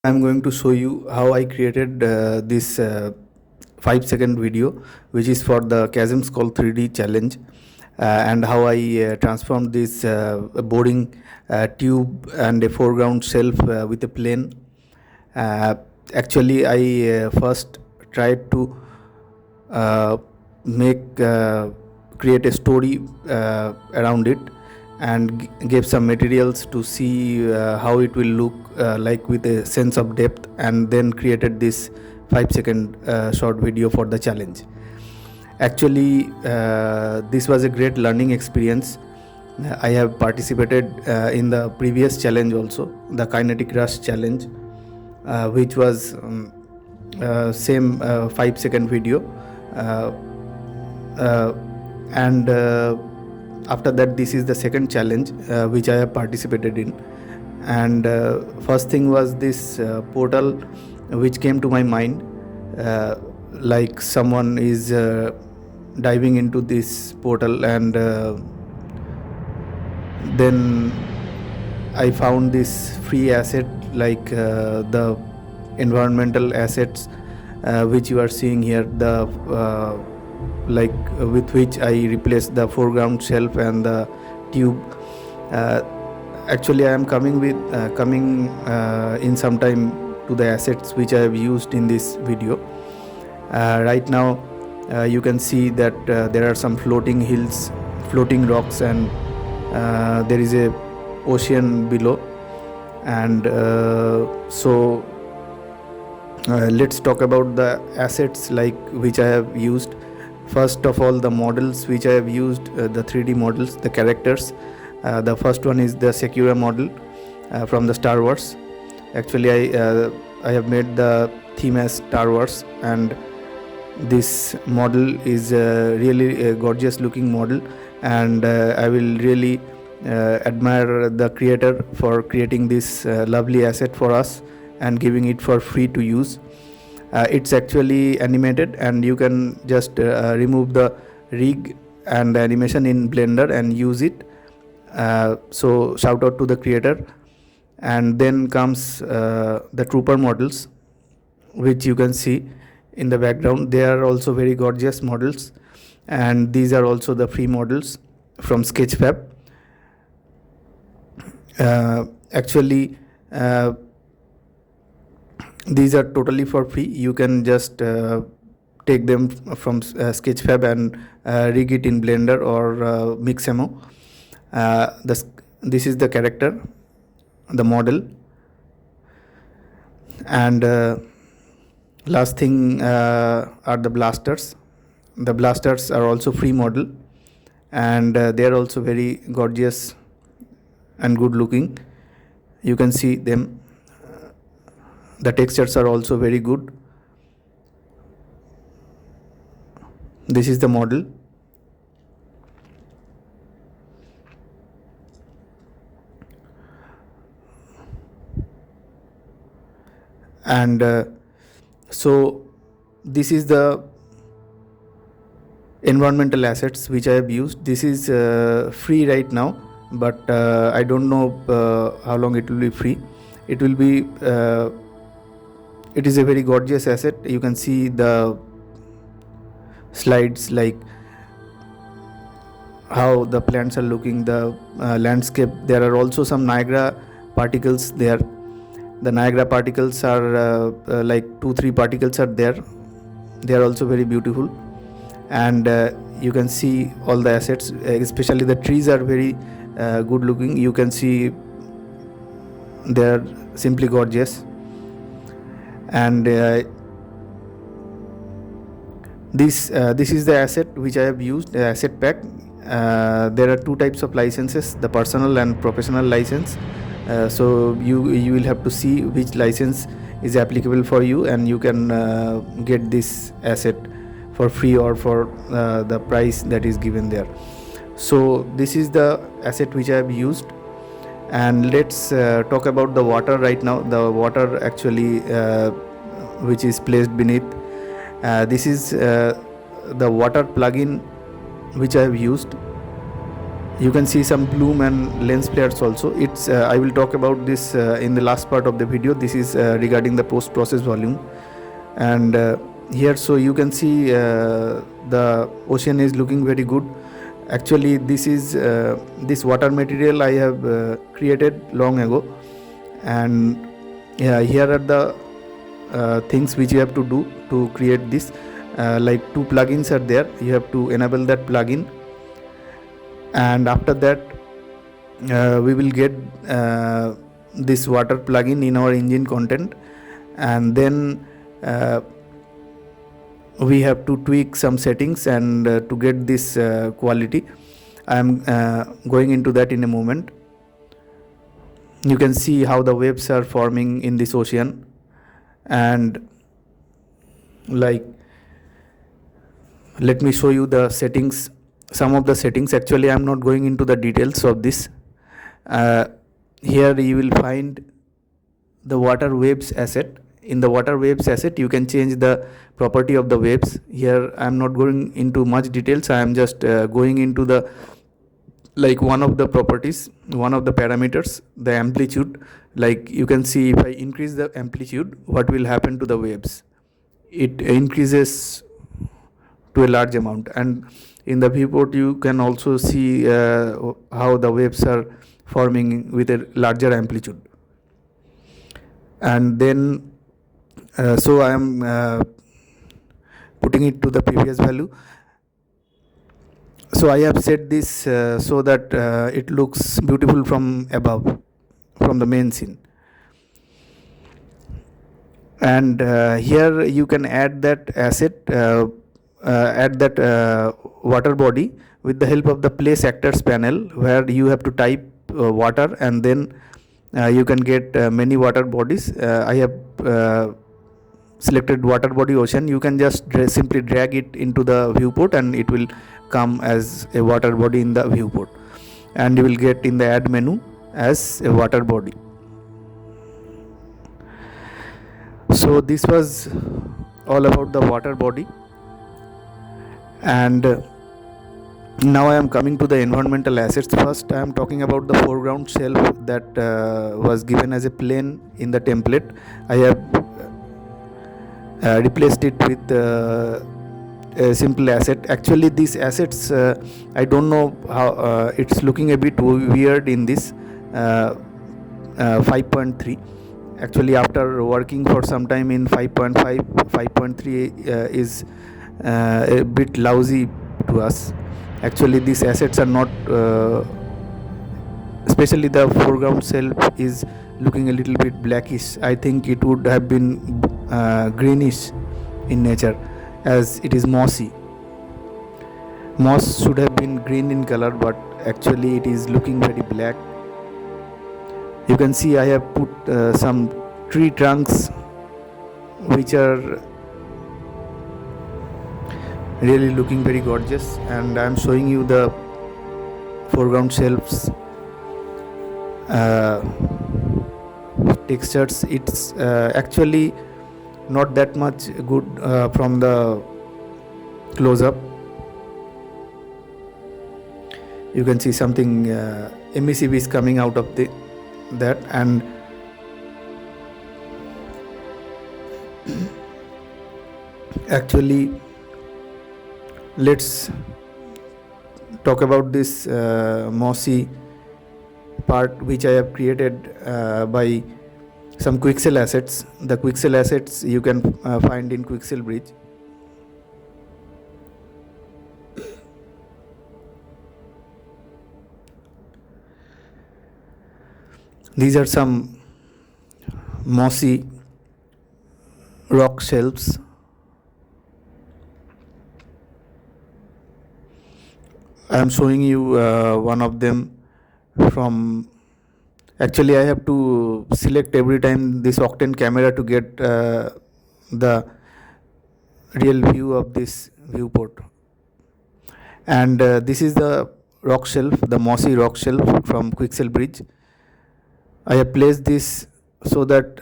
I'm going to show you how I created this 5-second video, which is for the Chasm Skull 3D challenge, and how I transformed this boarding tube and a foreground shelf with a plane. Uh, Actually, I first tried to uh, make create a story around it and gave some materials to see how it will look like with a sense of depth, and then created this 5-second short video for the challenge. Actually, this was a great learning experience. I have participated in the previous challenge also, the kinetic rush challenge, which was same 5-second video, uh, uh, and after that this is the second challenge which I have participated in. And first thing was this portal which came to my mind, like someone is diving into this portal, and then I found this free asset, like the environmental assets which you are seeing here, the like with which I replaced the foreground shelf and the tube. uh, Actually, I am coming in some time to the assets which I have used in this video. Right now you can see that there are some floating hills, floating rocks, and there is a ocean below. And let's talk about the assets like which I have used. First of all, the models which I have used, the 3D models, the characters. The first one is the Secura model from the Star Wars. Actually, I have made the theme as Star Wars, and this model is really a gorgeous looking model, and I will really admire the creator for creating this lovely asset for us and giving it for free to use. It's actually animated, and you can just remove the rig and the animation in Blender and use it. So shout out to the creator. And then comes the trooper models, which you can see in the background. They are also very gorgeous models, and these are also the free models from Sketchfab. Actually, these are totally for free. You can just take them from Sketchfab and rig it in Blender or Mixamo. This is the character, the model. And last thing are the blasters. The blasters are also free model, and they are also very gorgeous and good looking. You can see them. The textures are also very good. This is the model. And so this is the environmental assets which I have used. This is free right now, but I don't know how long it will be free. It will be it is a very gorgeous asset. You can see the slides, like how the plants are looking, the landscape. There are also some Niagara particles there. The Niagara particles are like 2-3 particles are there. They are also very beautiful. And you can see all the assets, especially the trees are very good looking. You can see they are simply gorgeous. And this is the asset which I have used, the asset pack. There are two types of licenses, the personal and professional license. So you will have to see which license is applicable for you, and you can get this asset for free or for the price that is given there. So this is the asset which I have used. And let's talk about the water right now. The water actually which is placed beneath. This is the water plugin which I have used. You can see some bloom and lens flares also. It's I will talk about this in the last part of the video. This is regarding the post process volume. And here, so you can see the ocean is looking very good. Actually, this is this water material I have created long ago. And here are the things which you have to do to create this. Like 2 plugins are there. You have to enable that plugin, and after that we will get this water plugin in our engine content, and then we have to tweak some settings and to get this quality. I am going into that in a moment. You can see how the waves are forming in this ocean, and like, let me show you the settings, some of the settings. Actually, I am not going into the details of this. Here you will find the water waves asset. In the water waves asset, you can change the property of the waves. Here I am not going into much details. I am just going into the, like, one of the properties, one of the parameters, the amplitude. Like, you can see if I increase the amplitude, what will happen to the waves. It increases to a large amount, and in the viewport you can also see how the waves are forming with a larger amplitude. And then so I am putting it to the previous value. So I have set this so that it looks beautiful from above, from the main scene. And here you can add that asset, add that water body with the help of the place actors panel, where you have to type water, and then you can get many water bodies. I have selected water body ocean. You can just simply drag it into the viewport, and it will come as a water body in the viewport, and you will get in the add menu as a water body. So this was all about the water body. And now I am coming to the environmental assets. First, I am talking about the foreground shelf that was given as a plane in the template. I have replaced it with a simple asset. Actually, these assets, I don't know how it's looking a bit weird in this 5.3. Actually, after working for some time in 5.5, 5.3 is a bit lousy to us. Actually, these assets are not, especially the foreground shelf is looking a little bit blackish. I think it would have been greenish in nature, as it is mossy. Moss should have been green in color, but actually it is looking very black. You can see I have put some tree trunks which are really looking very gorgeous, and I am showing you the foreground shelves textures. It's actually not that much good from the close-up. You can see something MECB is coming out of that, and actually let's talk about this mossy part which I have created by some Quixel assets. The Quixel assets you can find in Quixel Bridge. These are some mossy rock shelves. I am showing you one of them from, actually I have to select every time this Octane camera to get the real view of this viewport. And this is the rock shelf, the mossy rock shelf from Quixel Bridge. I have placed this so that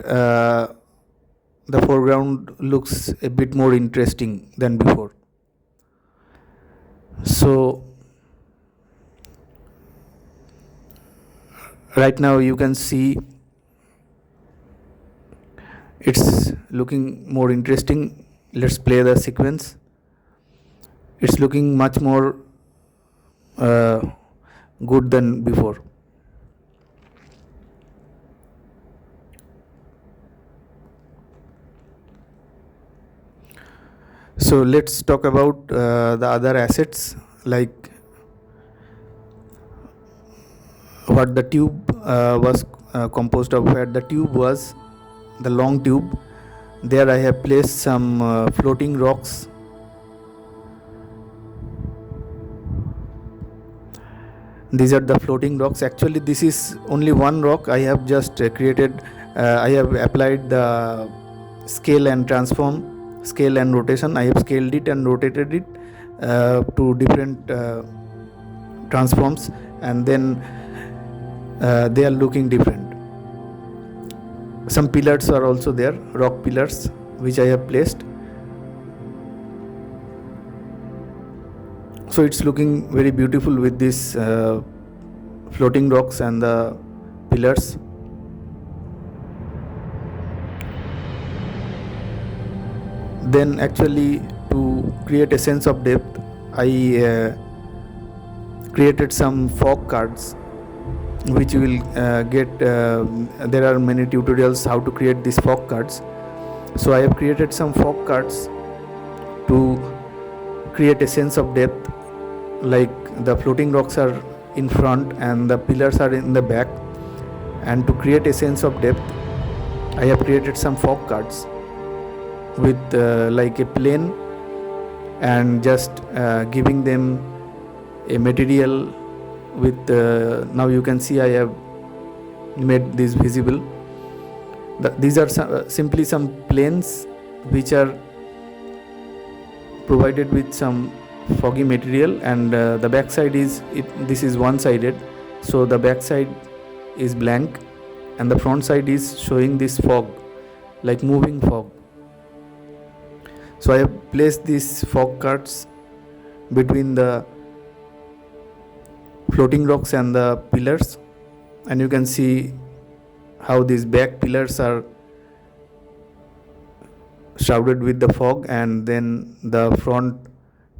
the foreground looks a bit more interesting than before. So Right now you can see it's looking more interesting. Let's play the sequence. It's looking much more uh, good than before. So let's talk about the other assets, like what the tube was composed of. Where the tube was, the long tube, there I have placed some floating rocks. These are the floating rocks. Actually this is only one rock. I have just created, I have applied the scale and transform, scale and rotation. I have scaled it and rotated it to different transforms, and then they are looking different. Some pillars are also there, rock pillars, which I have placed. So it's looking very beautiful with this floating rocks and the pillars. Then actually, to create a sense of depth, I created some fog cards, which you will get. There are many tutorials how to create these fog cards. So I have created some fog cards to create a sense of depth, like the floating rocks are in front and the pillars are in the back. And to create a sense of depth, I have created some fog cards with like a plane, and just giving them a material with now you can see I have made this visible. These are simply some planes which are provided with some foggy material, and the back side is this is one sided, so the back side is blank and the front side is showing this fog, like moving fog. So I have placed these fog cards between the floating rocks and the pillars, and you can see how these back pillars are shrouded with the fog, and then the front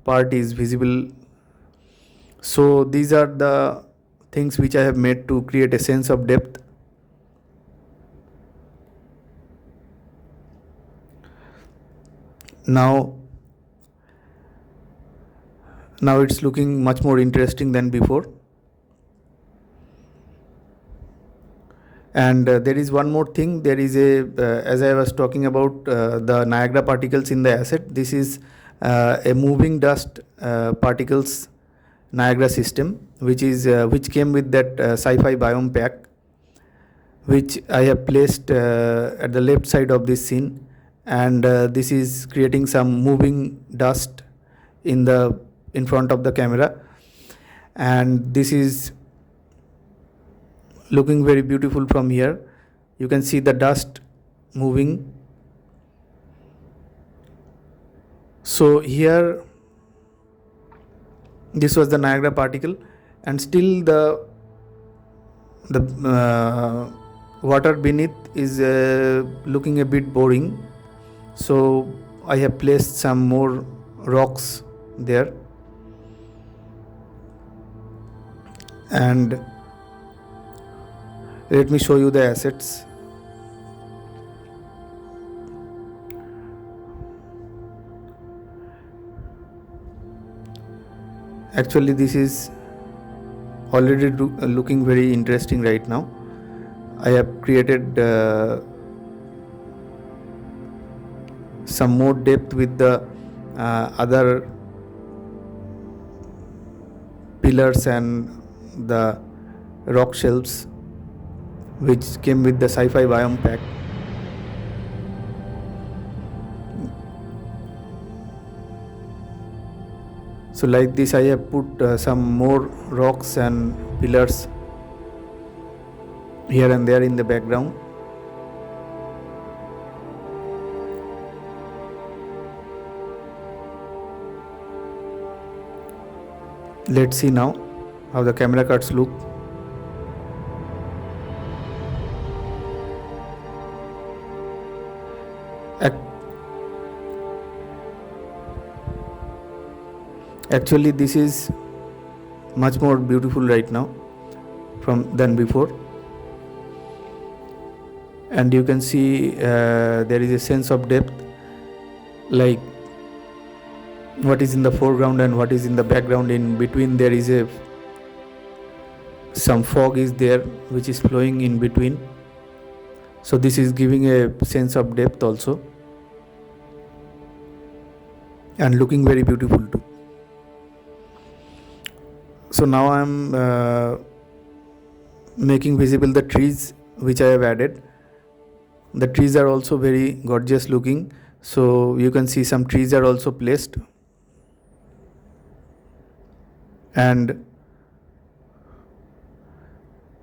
part is visible. So these are the things which I have made to create a sense of depth. Now it's looking much more interesting than before. And there is one more thing. There is a as I was talking about the Niagara particles in the asset, this is a moving dust particles Niagara system, which came with that sci-fi biome pack, which I have placed at the left side of this scene. And this is creating some moving dust in front of the camera, and this is looking very beautiful from here. You can see the dust moving. So here this was the Niagara particle, and still the water beneath is looking a bit boring. So I have placed some more rocks there, and let me show you the assets. Actually this is already looking very interesting right now. I have created some more depth with the other pillars and the rock shelves which came with the sci-fi biome pack. So like this I have put some more rocks and pillars here and there in the background. Let's see now how the camera cuts look. Ac- Actually, this is much more beautiful right now than before, and you can see there is a sense of depth, like what is in the foreground and what is in the background. In between there is some fog is there which is flowing in between, so this is giving a sense of depth also and looking very beautiful too. So now I am making visible the trees which I have added. The trees are also very gorgeous looking, so you can see some trees are also placed, and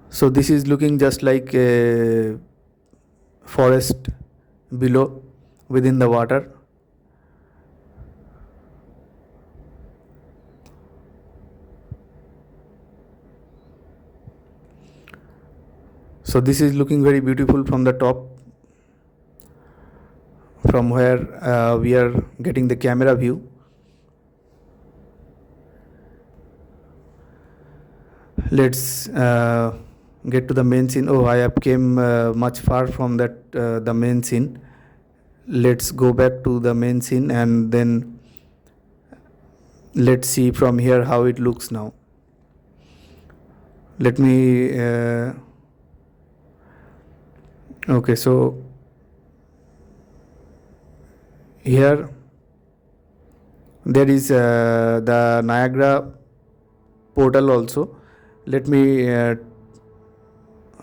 so this is looking just like a forest below within the water. So this is looking very beautiful from the top, from where we are getting the camera view. Let's get to the main scene. Oh, I have came much far from that the main scene. Let's go back to the main scene and then let's see from here how it looks now. Let me okay, so here there is the Niagara portal also. Let me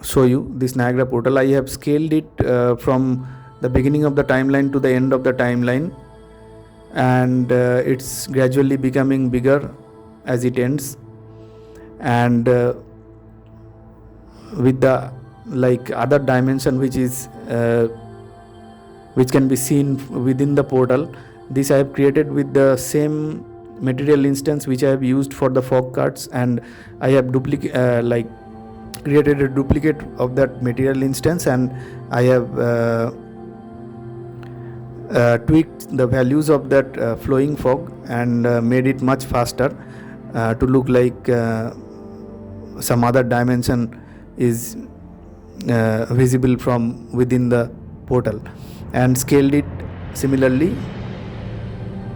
show you this Niagara portal. I have scaled it from the beginning of the timeline to the end of the timeline, and it's gradually becoming bigger as it ends, and with the like other dimension which is which can be seen within the portal. This I have created with the same material instance which I have used for the fog cards, and I have created a duplicate of that material instance, and I have tweaked the values of that flowing fog and made it much faster to look like some other dimension is visible from within the portal, and scaled it similarly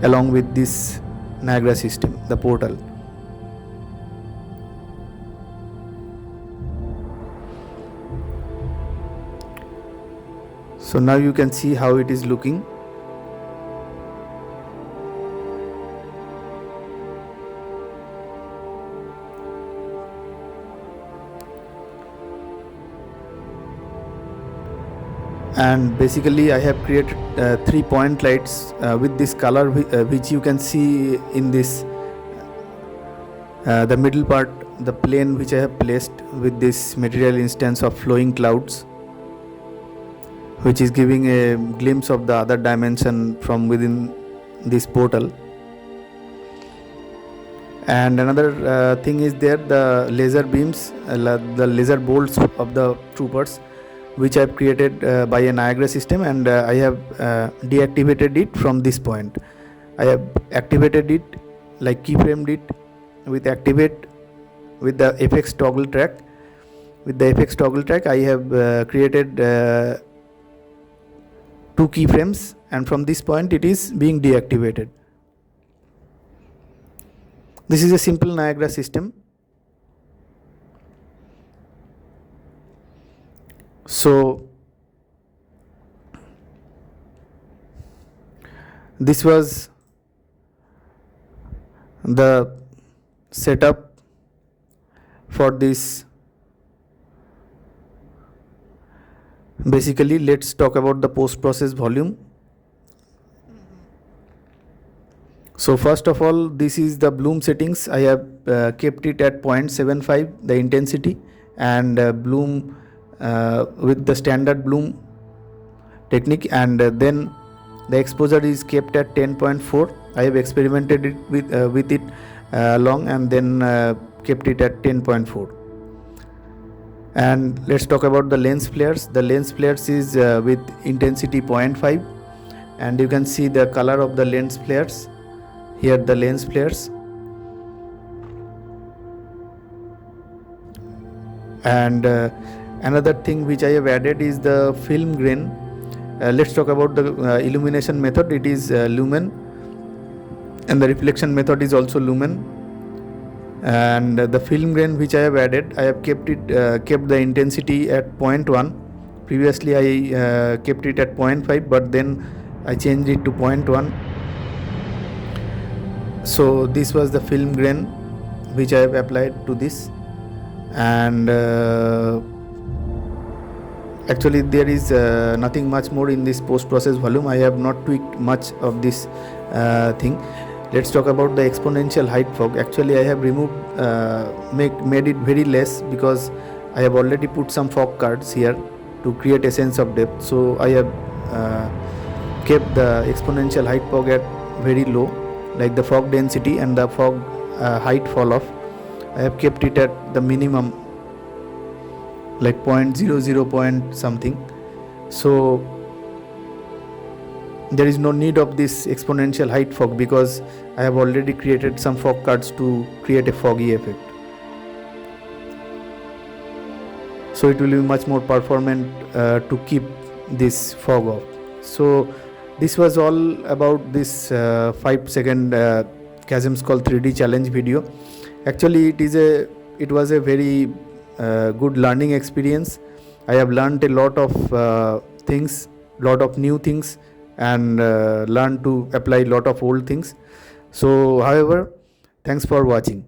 along with this Niagara system, the portal. So now you can see how it is looking. And basically I have created 3 point lights with this color which you can see in this the middle part, the plane which I have placed with this material instance of flowing clouds, which is giving a glimpse of the other dimension from within this portal. And another thing is there, the laser beams, the laser bolts of the troopers, which I have created by a Niagara system, and I have deactivated it from this point. I have activated it, like keyframed it with activate with the FX toggle track. With the FX toggle track I have created 2 keyframes, and from this point it is being deactivated. This is a simple Niagara system. So this was the setup for this. Basically, let's talk about the post-process volume. So first of all, this is the bloom settings. I have kept it at 0.75 the intensity, and bloom with the standard bloom technique, and then the exposure is kept at 10.4. I have experimented it with it long, and then kept it at 10.4. And let's talk about the lens flares. The lens flares is with intensity 0.5, and you can see the color of the lens flares. Here the lens flares. And another thing which I have added is the film grain. Let's talk about the illumination method. It is lumen, and the reflection method is also lumen. And the film grain which I have added, I have kept the intensity at 0.1. Previously I kept it at 0.5, but then I changed it to 0.1. So this was the film grain which I have applied to this. And actually there is nothing much more in this post process volume. I have not tweaked much of this thing. Let's talk about the exponential height fog. Actually I have removed made it very less, because I have already put some fog cards here to create a sense of depth. So I have kept the exponential height fog at very low, like the fog density and the fog height fall off. I have kept it at the minimum, like 0.00 point something. So there is no need of this exponential height fog, because I have already created some fog cards to create a foggy effect. So it will be much more performant to keep this fog off. So this was all about this 5-second Chasm Skull 3D challenge video. Actually it was a very good learning experience. I have learned a lot of things, lot of new things, and learned to apply a lot of old things. So however, thanks for watching.